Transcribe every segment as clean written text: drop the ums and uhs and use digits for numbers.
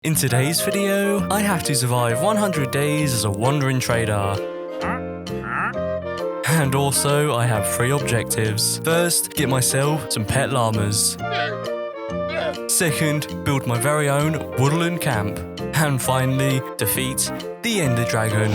In today's video, I have to survive 100 days as a wandering trader. And also, I have 3 objectives. First, get myself some pet llamas. Second, build my very own woodland camp. And finally, defeat the Ender Dragon.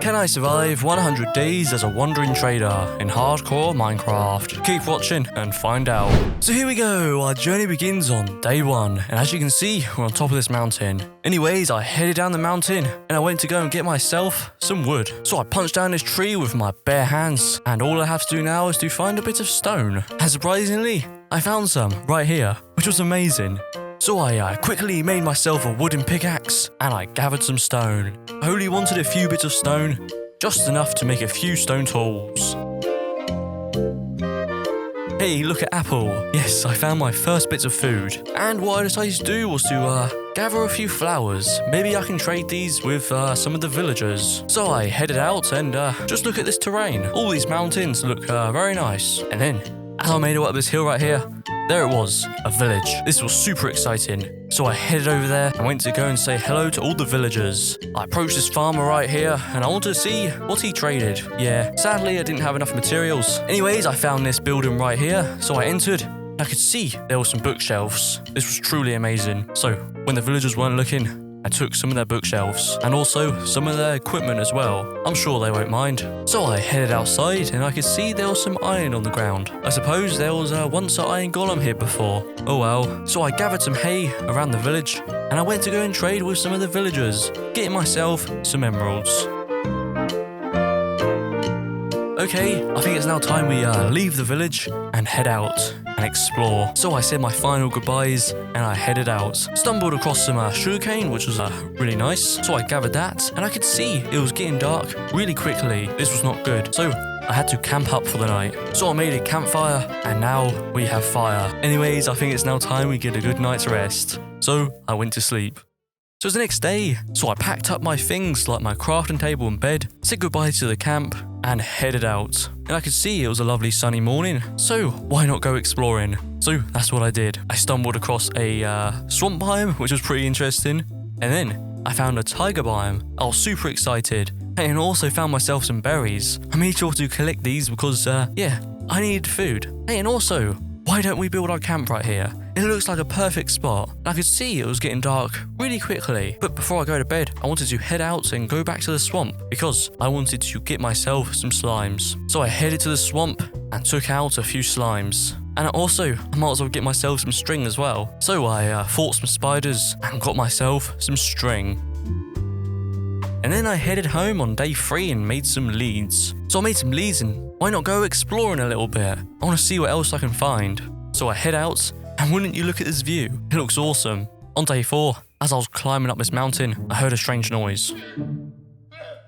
Can I survive 100 days as a wandering trader in hardcore Minecraft? Keep watching and find out. So here we go, our journey begins on day 1, and as you can see, we're on top of this mountain. Anyways, I headed down the mountain, and I went to go and get myself some wood. So I punched down this tree with my bare hands, and all I have to do now is to find a bit of stone. And surprisingly, I found some right here, which was amazing. So I quickly made myself a wooden pickaxe, and I gathered some stone. I only wanted a few bits of stone, just enough to make a few stone tools. Hey, look at Apple. Yes, I found my first bits of food. And what I decided to do was to gather a few flowers. Maybe I can trade these with some of the villagers. So I headed out and just look at this terrain. All these mountains look very nice. And then, as I made it up this hill right here, there it was, a village. This was super exciting. So I headed over there and went to go and say hello to all the villagers. I approached this farmer right here and I wanted to see what he traded. Yeah, sadly I didn't have enough materials. Anyways, I found this building right here, so I entered. I could see there were some bookshelves. This was truly amazing. So when the villagers weren't looking, I took some of their bookshelves and also some of their equipment as well. I'm sure they won't mind. So I headed outside and I could see there was some iron on the ground. I suppose there was once an iron golem here before. Oh well. So I gathered some hay around the village and I went to go and trade with some of the villagers, getting myself some emeralds. Okay, I think it's now time we leave the village and head out and explore. So I said my final goodbyes and I headed out. Stumbled across some sugarcane, which was really nice. So I gathered that and I could see it was getting dark really quickly. This was not good. So I had to camp up for the night. So I made a campfire and now we have fire. Anyways, I think it's now time we get a good night's rest. So I went to sleep. So it was the next day, so I packed up my things like my crafting table and bed, said goodbye to the camp, and headed out. And I could see it was a lovely sunny morning, so why not go exploring? So that's what I did. I stumbled across a swamp biome, which was pretty interesting, and then I found a tiger biome. I was super excited, and also found myself some berries. I made sure to collect these because, yeah, I needed food. Hey, and also, why don't we build our camp right here? It looks like a perfect spot. I could see it was getting dark really quickly. But before I go to bed, I wanted to head out and go back to the swamp because I wanted to get myself some slimes. So I headed to the swamp and took out a few slimes. And also, I might as well get myself some string as well. So I fought some spiders and got myself some string. And then I headed home on day 3 and made some leads. So I made some leads and why not go exploring a little bit? I want to see what else I can find. So I head out and wouldn't you look at this view? It looks awesome. On day 4, as I was climbing up this mountain, I heard a strange noise.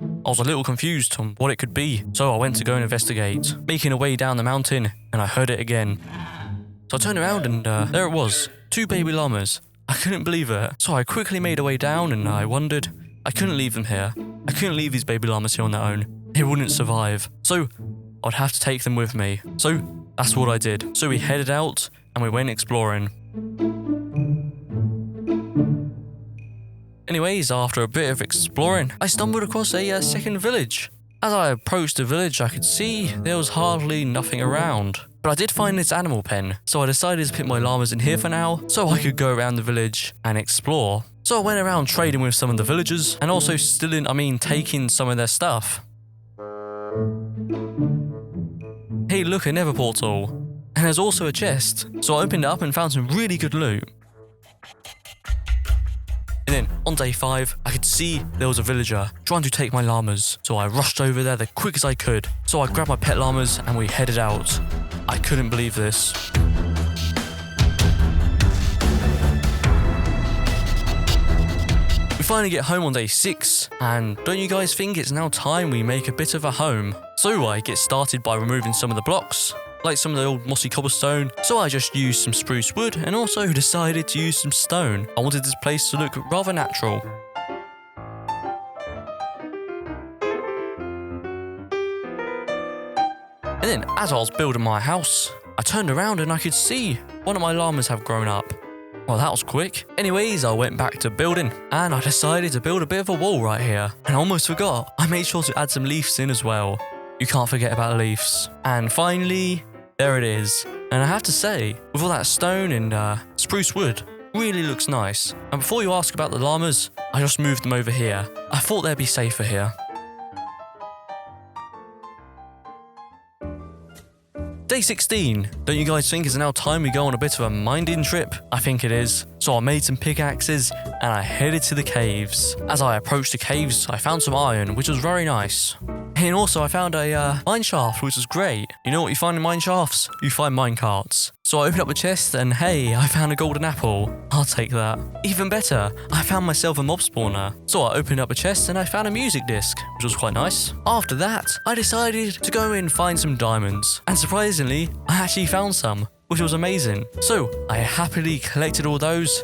I was a little confused on what it could be, so I went to go and investigate. Making a way down the mountain and I heard it again. So I turned around and there it was, 2 baby llamas. I couldn't believe it. So I quickly made a way down and I wondered, I couldn't leave them here. I couldn't leave these baby llamas here on their own. They wouldn't survive. So I'd have to take them with me. So that's what I did. So we headed out and we went exploring. Anyways, after a bit of exploring, I stumbled across a second village. As I approached the village, I could see there was hardly nothing around. But I did find this animal pen, so I decided to put my llamas in here for now, so I could go around the village and explore. So I went around trading with some of the villagers, and also taking some of their stuff. Hey, look, a nether portal. And there's also a chest, so I opened it up and found some really good loot. And then, on day 5, I could see there was a villager trying to take my llamas, so I rushed over there the quick as I could. So I grabbed my pet llamas and we headed out. I couldn't believe this. We finally get home on day 6, and don't you guys think it's now time we make a bit of a home? So I get started by removing some of the blocks, like some of the old mossy cobblestone, so I just used some spruce wood and also decided to use some stone. I wanted this place to look rather natural. And then, as I was building my house, I turned around and I could see one of my llamas have grown up. Well, that was quick. Anyways, I went back to building and I decided to build a bit of a wall right here. And I almost forgot. I made sure to add some leaves in as well. You can't forget about leaves. And finally, there it is. And I have to say, with all that stone and spruce wood, really looks nice. And before you ask about the llamas, I just moved them over here. I thought they'd be safer here. Day 16. Don't you guys think it's now time we go on a bit of a minding trip? I think it is. So I made some pickaxes and I headed to the caves. As I approached the caves, I found some iron, which was very nice. And also I found a mine shaft, which was great. You know what you find in mine shafts? You find mine carts. So I opened up the chest and hey, I found a golden apple. I'll take that. Even better, I found myself a mob spawner. So I opened up a chest and I found a music disc, which was quite nice. After that, I decided to go and find some diamonds. And surprisingly, I actually found some, which was amazing. So I happily collected all those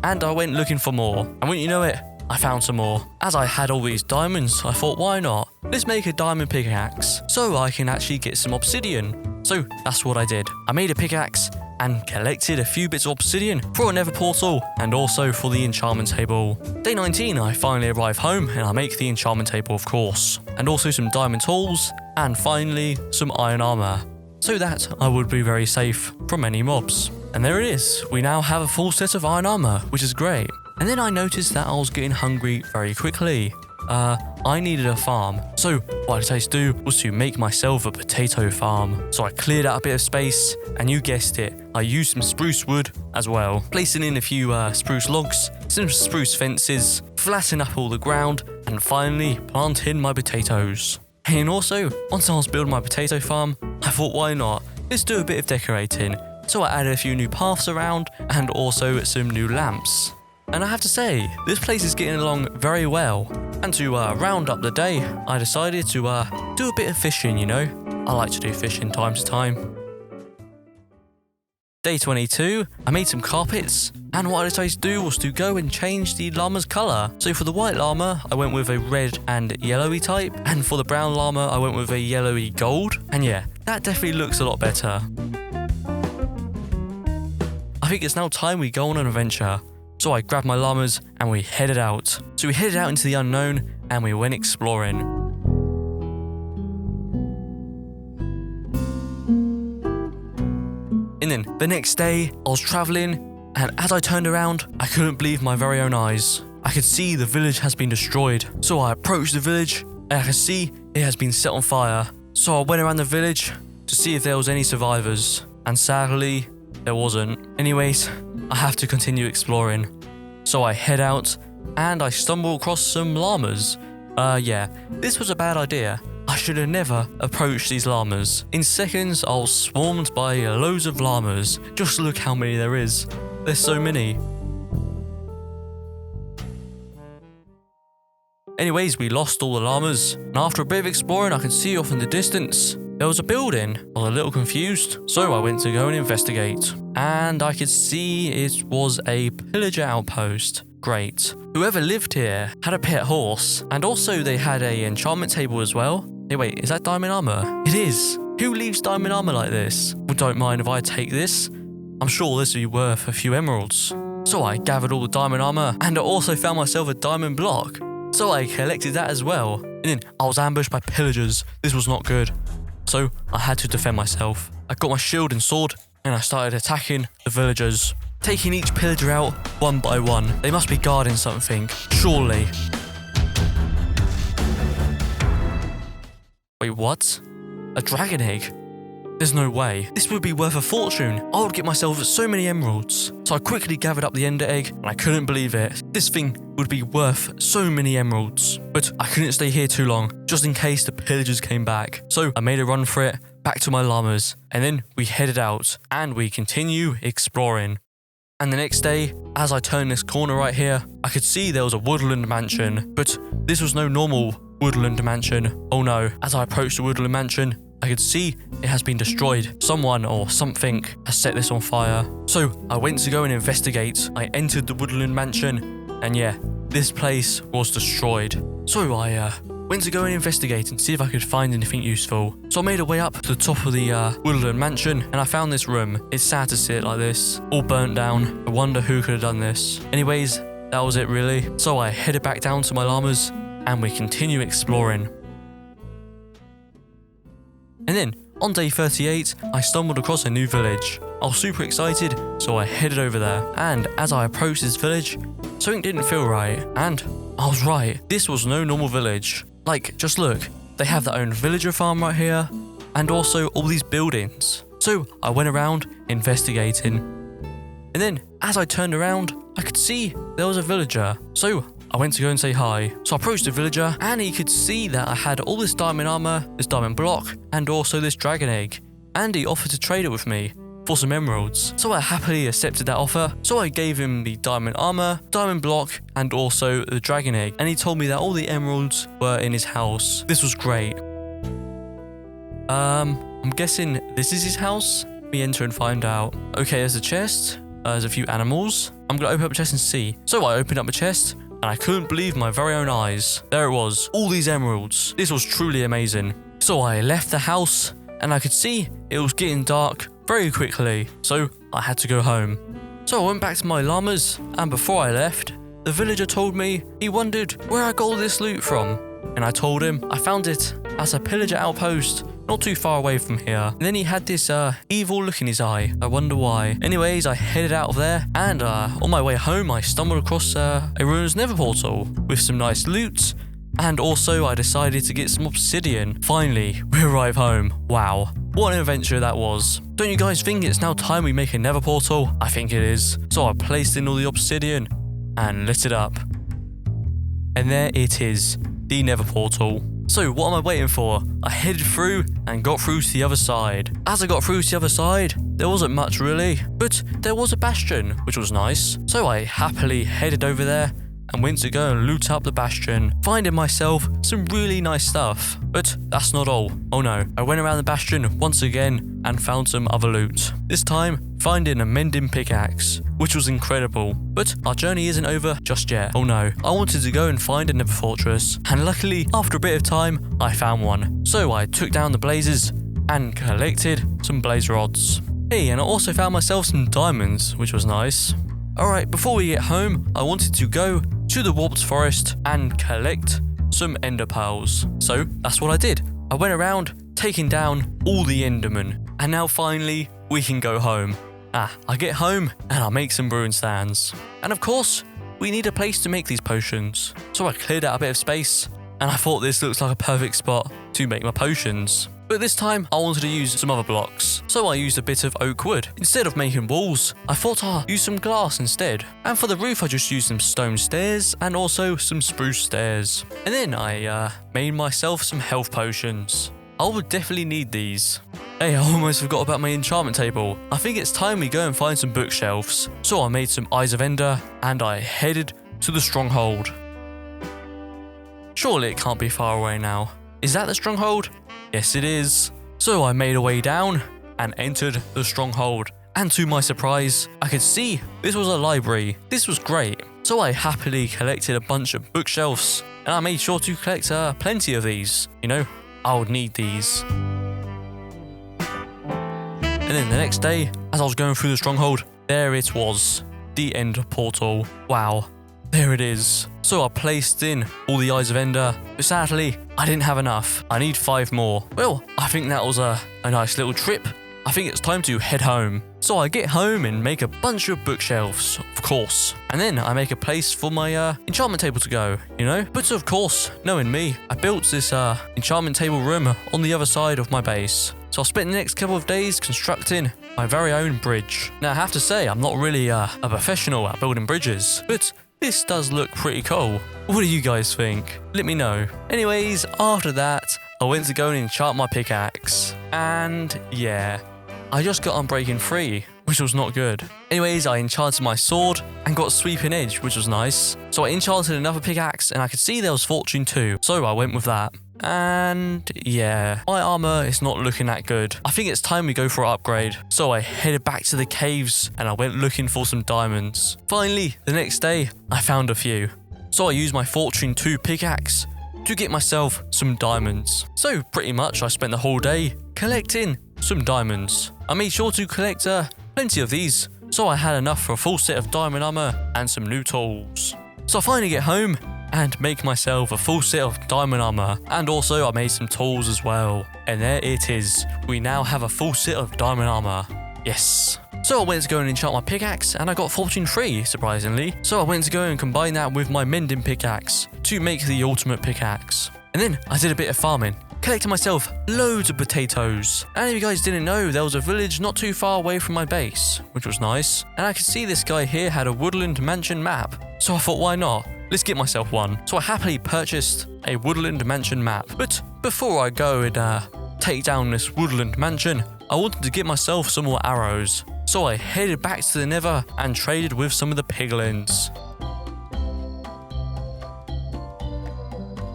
and I went looking for more. And wouldn't you know it, I found some more. As I had all these diamonds, I thought, why not? Let's make a diamond pickaxe so I can actually get some obsidian. So that's what I did. I made a pickaxe and collected a few bits of obsidian for a nether portal and also for the enchantment table. Day 19, I finally arrive home and I make the enchantment table, of course. And also some diamond tools and finally some iron armor, so that I would be very safe from any mobs. And there it is. We now have a full set of iron armor, which is great. And then I noticed that I was getting hungry very quickly. I needed a farm. So what I decided to do was to make myself a potato farm. So I cleared out a bit of space and you guessed it, I used some spruce wood as well. Placing in a few spruce logs, some spruce fences, flatten up all the ground and finally plant in my potatoes. And also, once I was building my potato farm, I thought why not? Let's do a bit of decorating. So I added a few new paths around and also some new lamps. And I have to say, this place is getting along very well. And to round up the day, I decided to do a bit of fishing, you know. I like to do fishing time to time. Day 22, I made some carpets. And what I decided to do was to go and change the llama's colour. So for the white llama, I went with a red and yellowy type. And for the brown llama, I went with a yellowy gold. And yeah, that definitely looks a lot better. I think it's now time we go on an adventure. So I grabbed my llamas and we headed out. So we headed out into the unknown and we went exploring. And then the next day, I was traveling and as I turned around, I couldn't believe my very own eyes. I could see the village has been destroyed. So I approached the village and I could see it has been set on fire. So I went around the village to see if there was any survivors. And sadly, there wasn't. Anyways, I have to continue exploring. So I head out and I stumble across some llamas. Yeah, this was a bad idea. I should have never approached these llamas. In seconds, I was swarmed by loads of llamas. Just look how many there is. There's so many. Anyways, we lost all the llamas. And after a bit of exploring, I could see off in the distance there was a building. I was a little confused, so I went to go and investigate. And I could see it was a pillager outpost. Great. Whoever lived here had a pet horse, and also they had an enchantment table as well. Hey wait, is that diamond armor? It is. Who leaves diamond armor like this? Well, don't mind if I take this. I'm sure this will be worth a few emeralds. So I gathered all the diamond armor, and I also found myself a diamond block. So I collected that as well. And then I was ambushed by pillagers. This was not good. So I had to defend myself. I got my shield and sword and I started attacking the villagers, taking each pillager out one by one. They must be guarding something, surely. Wait, what? A dragon egg? There's no way. This would be worth a fortune. I would get myself so many emeralds. So I quickly gathered up the ender egg and I couldn't believe it. This thing would be worth so many emeralds. But I couldn't stay here too long, just in case the pillagers came back. So I made a run for it, back to my llamas. And then we headed out and we continue exploring. And the next day, as I turned this corner right here, I could see there was a woodland mansion. But this was no normal woodland mansion. Oh no. As I approached the woodland mansion, I could see it has been destroyed. Someone or something has set this on fire. So I went to go and investigate. I entered the woodland mansion and yeah, this place was destroyed. So I went to go and investigate and see if I could find anything useful. So I made a way up to the top of the woodland mansion, and I found this room. It's sad to see it like this, all burnt down. I wonder who could have done this. Anyways, that was it really. So I headed back down to my llamas, and we continue exploring. And then, on day 38, I stumbled across a new village. I was super excited, so I headed over there. And as I approached this village, something didn't feel right. And I was right, this was no normal village. Like, just look, they have their own villager farm right here, and also all these buildings. So I went around investigating. And then, as I turned around, I could see there was a villager. So I went to go and say hi. So I approached the villager, and he could see that I had all this diamond armor, this diamond block, and also this dragon egg. And he offered to trade it with me for some emeralds. So I happily accepted that offer. So I gave him the diamond armor, diamond block, and also the dragon egg. And he told me that all the emeralds were in his house. This was great. I'm guessing this is his house? Let me enter and find out. Okay, there's a chest. There's a few animals. I'm gonna open up a chest and see. So I opened up a chest, and I couldn't believe my very own eyes. There it was, all these emeralds. This was truly amazing. So I left the house, and I could see it was getting dark very quickly. So I had to go home. So I went back to my llamas, and before I left, the villager told me he wondered where I got all this loot from. And I told him I found it at a pillager outpost not too far away from here. And then he had this evil look in his eye. I wonder why. Anyways, I headed out of there, and on my way home I stumbled across a ruinous nether portal with some nice loot, and also I decided to get some obsidian. Finally, we arrived home. Wow, what an adventure that was. Don't you guys think it's now time we make a nether portal? I think it is. So I placed in all the obsidian and lit it up. And there it is, the nether portal. So what am I waiting for? I headed through and got through to the other side. As I got through to the other side, there wasn't much really, but there was a bastion, which was nice. So I happily headed over there and went to go and loot up the bastion, finding myself some really nice stuff. But that's not all. Oh no, I went around the bastion once again and found some other loot. This time, finding a mending pickaxe, which was incredible. But our journey isn't over just yet. Oh no, I wanted to go and find a nether fortress, and luckily, after a bit of time, I found one. So I took down the blazes and collected some blaze rods. Hey, and I also found myself some diamonds, which was nice. Alright, before we get home, I wanted to go to the warped forest and collect some ender pearls. So that's what I did. I went around taking down all the endermen, and now finally we can go home. I get home and I make some brewing stands. And of course, we need a place to make these potions. So I cleared out a bit of space, and I thought this looks like a perfect spot to make my potions. But this time, I wanted to use some other blocks, so I used a bit of oak wood. Instead of making walls, I thought I'll use some glass instead. And for the roof, I just used some stone stairs and also some spruce stairs. And then I made myself some health potions. I would definitely need these. Hey, I almost forgot about my enchantment table. I think it's time we go and find some bookshelves. So I made some Eyes of Ender, and I headed to the stronghold. Surely it can't be far away now. Is that the stronghold? Yes, it is. So I made a way down and entered the stronghold. And to my surprise, I could see this was a library. This was great. So I happily collected a bunch of bookshelves, and I made sure to collect plenty of these. You know, I would need these. And then the next day, as I was going through the stronghold, there it was, the Ender portal. Wow, there it is. So I placed in all the Eyes of Ender, but sadly, I didn't have enough. I need 5 more. Well, I think that was a nice little trip. I think it's time to head home. So I get home and make a bunch of bookshelves, of course. And then I make a place for my enchantment table to go, you know? But of course, knowing me, I built this enchantment table room on the other side of my base. So I'll spend the next couple of days constructing my very own bridge. Now I have to say, I'm not really a professional at building bridges, but this does look pretty cool. What do you guys think? Let me know. Anyways, after that, I went to go and enchant my pickaxe. And yeah, I just got Unbreaking 3, which was not good. Anyways, I enchanted my sword and got Sweeping Edge, which was nice. So I enchanted another pickaxe, and I could see there was Fortune 2, so I went with that. And yeah, my armor is not looking that good. I think it's time we go for an upgrade. So I headed back to the caves and I went looking for some diamonds. Finally, the next day, I found a few. So I used my Fortune 2 pickaxe to get myself some diamonds. So pretty much I spent the whole day collecting some diamonds. I made sure to collect plenty of these, so I had enough for a full set of diamond armor and some new tools. So I finally get home and make myself a full set of diamond armor, and also I made some tools as well. And there it is. We now have a full set of diamond armor. Yes. So I went to go and enchant my pickaxe, and I got fortune 3, surprisingly. So I went to go and combine that with my mending pickaxe to make the ultimate pickaxe. And then I did a bit of farming, collected myself loads of potatoes. And if you guys didn't know, there was a village not too far away from my base, which was nice. And I could see this guy here had a woodland mansion map. So I thought, why not? Let's get myself one. So I happily purchased a woodland mansion map. But before I go and take down this woodland mansion, I wanted to get myself some more arrows. So I headed back to the Nether and traded with some of the piglins.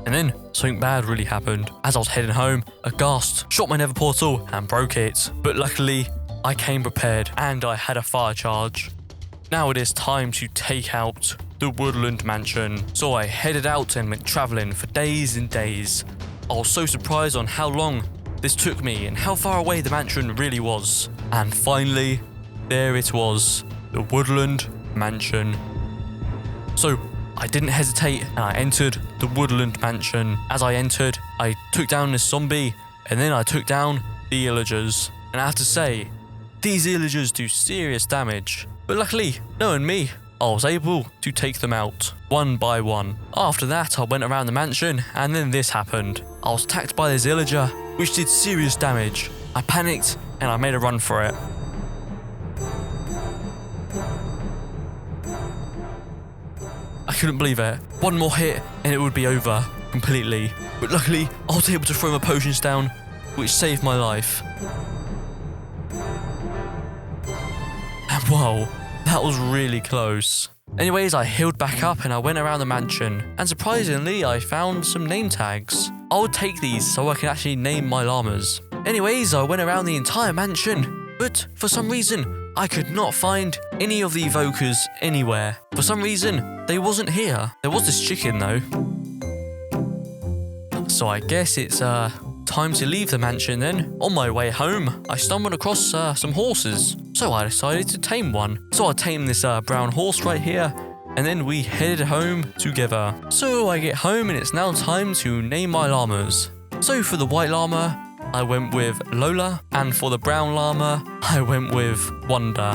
And then something bad really happened. As I was heading home, a ghast shot my Nether portal and broke it. But luckily, I came prepared and I had a fire charge. Now it is time to take out the woodland mansion. So I headed out and went traveling for days and days. I was so surprised on how long this took me and how far away the mansion really was. And finally, there it was, the woodland mansion. So I didn't hesitate and I entered the woodland mansion. As I entered, I took down this zombie and then I took down the villagers. And I have to say, these villagers do serious damage. But luckily, knowing me, I was able to take them out one by one. After that, I went around the mansion and then this happened. I was attacked by this villager, which did serious damage. I panicked and I made a run for it. I couldn't believe it. One more hit and it would be over completely. But luckily, I was able to throw my potions down, which saved my life. And wow, that was really close. Anyways, I healed back up and I went around the mansion. And surprisingly, I found some name tags. I would take these so I can actually name my llamas. Anyways, I went around the entire mansion, but for some reason, I could not find any of the evokers anywhere. For some reason, they wasn't here. There was this chicken though. So I guess it's time to leave the mansion then. On my way home, I stumbled across some horses. So I decided to tame one. So I tamed this brown horse right here. And then we headed home together. So I get home and it's now time to name my llamas. So for the white llama, I went with Lola, and for the brown llama, I went with Wonder.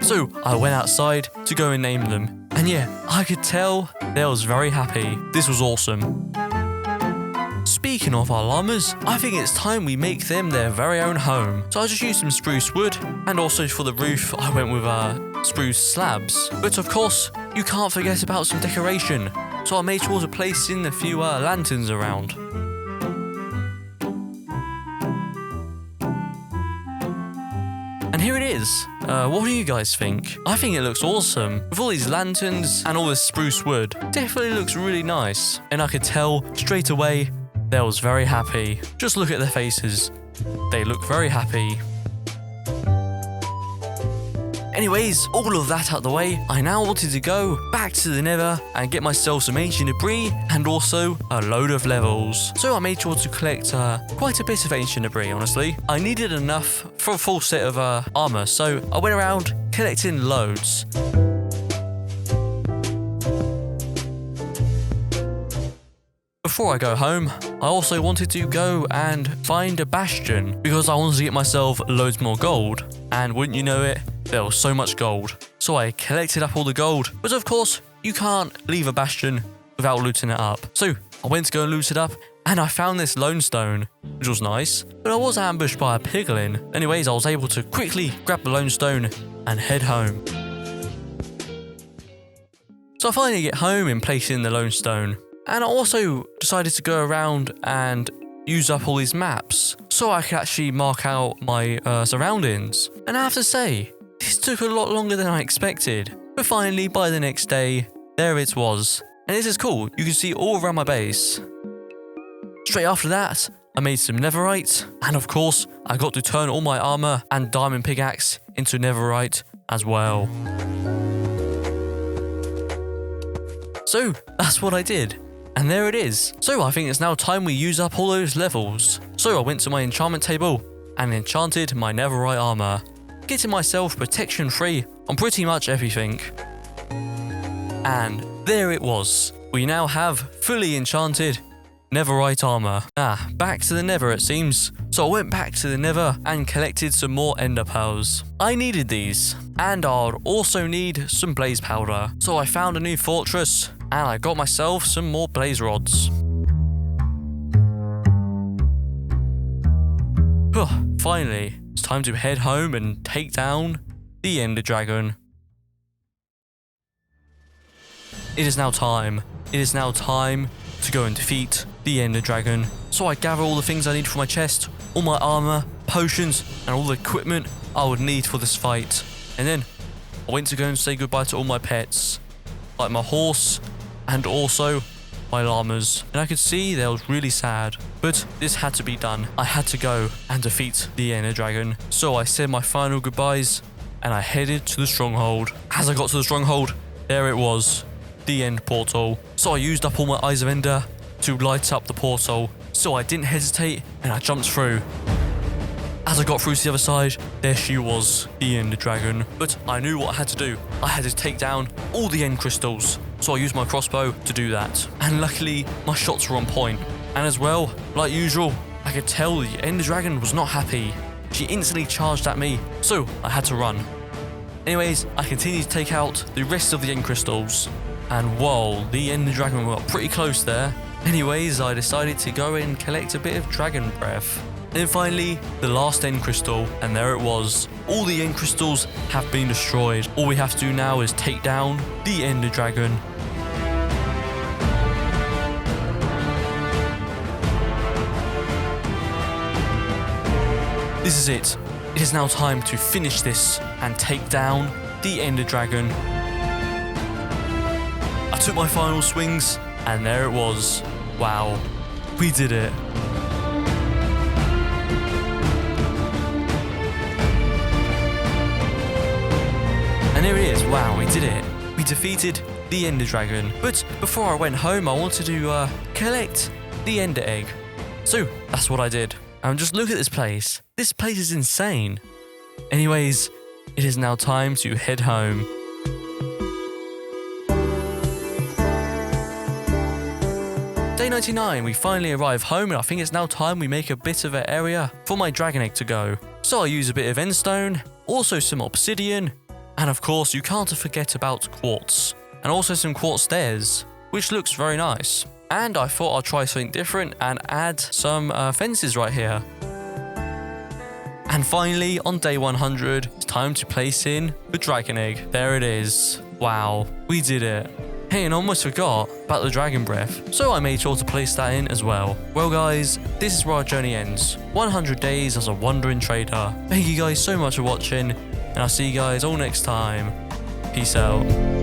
So I went outside to go and name them. And yeah, I could tell they was very happy. This was awesome. Speaking of our llamas, I think it's time we make them their very own home. So I just used some spruce wood, and also for the roof, I went with spruce slabs. But of course, you can't forget about some decoration. So I made sure to place in a few lanterns around. And here it is. What do you guys think? I think it looks awesome. With all these lanterns and all this spruce wood, definitely looks really nice. And I could tell straight away they was very happy. Just look at their faces. They look very happy. Anyways, all of that out the way, I now wanted to go back to the Nether and get myself some ancient debris and also a load of levels. So I made sure to collect quite a bit of ancient debris, honestly. I needed enough for a full set of armor, so I went around collecting loads. Before I go home, I also wanted to go and find a bastion because I wanted to get myself loads more gold. And wouldn't you know it, there was so much gold. So I collected up all the gold, but of course, you can't leave a bastion without looting it up. So I went to go and loot it up, and I found this lone stone, which was nice, but I was ambushed by a piglin. Anyways, I was able to quickly grab the lone stone and head home. So I finally get home and place in the lone stone. And I also decided to go around and use up all these maps so I could actually mark out my surroundings. And I have to say, this took a lot longer than I expected. But finally, by the next day, there it was. And this is cool, you can see all around my base. Straight after that, I made some Netherite. And of course, I got to turn all my armor and diamond pickaxe into Netherite as well. So that's what I did. And there it is. So I think it's now time we use up all those levels. So I went to my enchantment table and enchanted my Netherite armor, getting myself protection 3 on pretty much everything. And there it was. We now have fully enchanted Netherite armor. Back to the Nether it seems. So I went back to the Nether and collected some more ender pearls. I needed these, and I'd also need some blaze powder. So I found a new fortress, and I got myself some more blaze rods. Finally, it's time to head home and take down the ender dragon. It is now time. It is now time to go and defeat the ender dragon. So I gather all the things I need for my chest, all my armor, potions, and all the equipment I would need for this fight. And then I went to go and say goodbye to all my pets, like my horse and also my llamas. And I could see they was really sad, but this had to be done. I had to go and defeat the ender dragon. So I said my final goodbyes and I headed to the stronghold. As I got to the stronghold, there it was, the end portal. So I used up all my eyes of ender to light up the portal. So I didn't hesitate and I jumped through. As I got through to the other side, there she was, the ender dragon. But I knew what I had to do. I had to take down all the end crystals. So I used my crossbow to do that. And luckily, my shots were on point. And as well, like usual, I could tell the ender dragon was not happy. She instantly charged at me, so I had to run. Anyways, I continued to take out the rest of the end crystals. And whoa, the ender dragon got pretty close there. Anyways, I decided to go and collect a bit of dragon breath. Then finally, the last end crystal, and there it was. All the end crystals have been destroyed. All we have to do now is take down the ender dragon. This is it. It is now time to finish this and take down the ender dragon. I took my final swings, and there it was. Wow, we did it. And there it is. Wow, we did it. We defeated the ender dragon. But before I went home, I wanted to collect the ender egg. So that's what I did. And just look at this place. This place is insane. Anyways, it is now time to head home. Day 99, we finally arrive home, and I think it's now time we make a bit of an area for my dragon egg to go. So I use a bit of endstone, also some obsidian, and of course you can't forget about quartz. And also some quartz stairs, which looks very nice. And I thought I'd try something different and add some fences right here. And finally, on day 100, it's time to place in the dragon egg. There it is. Wow, we did it. Hey, and I almost forgot about the dragon breath, so I made sure to place that in as well. Well guys, this is where our journey ends. 100 days as a wandering trader. Thank you guys so much for watching, and I'll see you guys all next time. Peace out.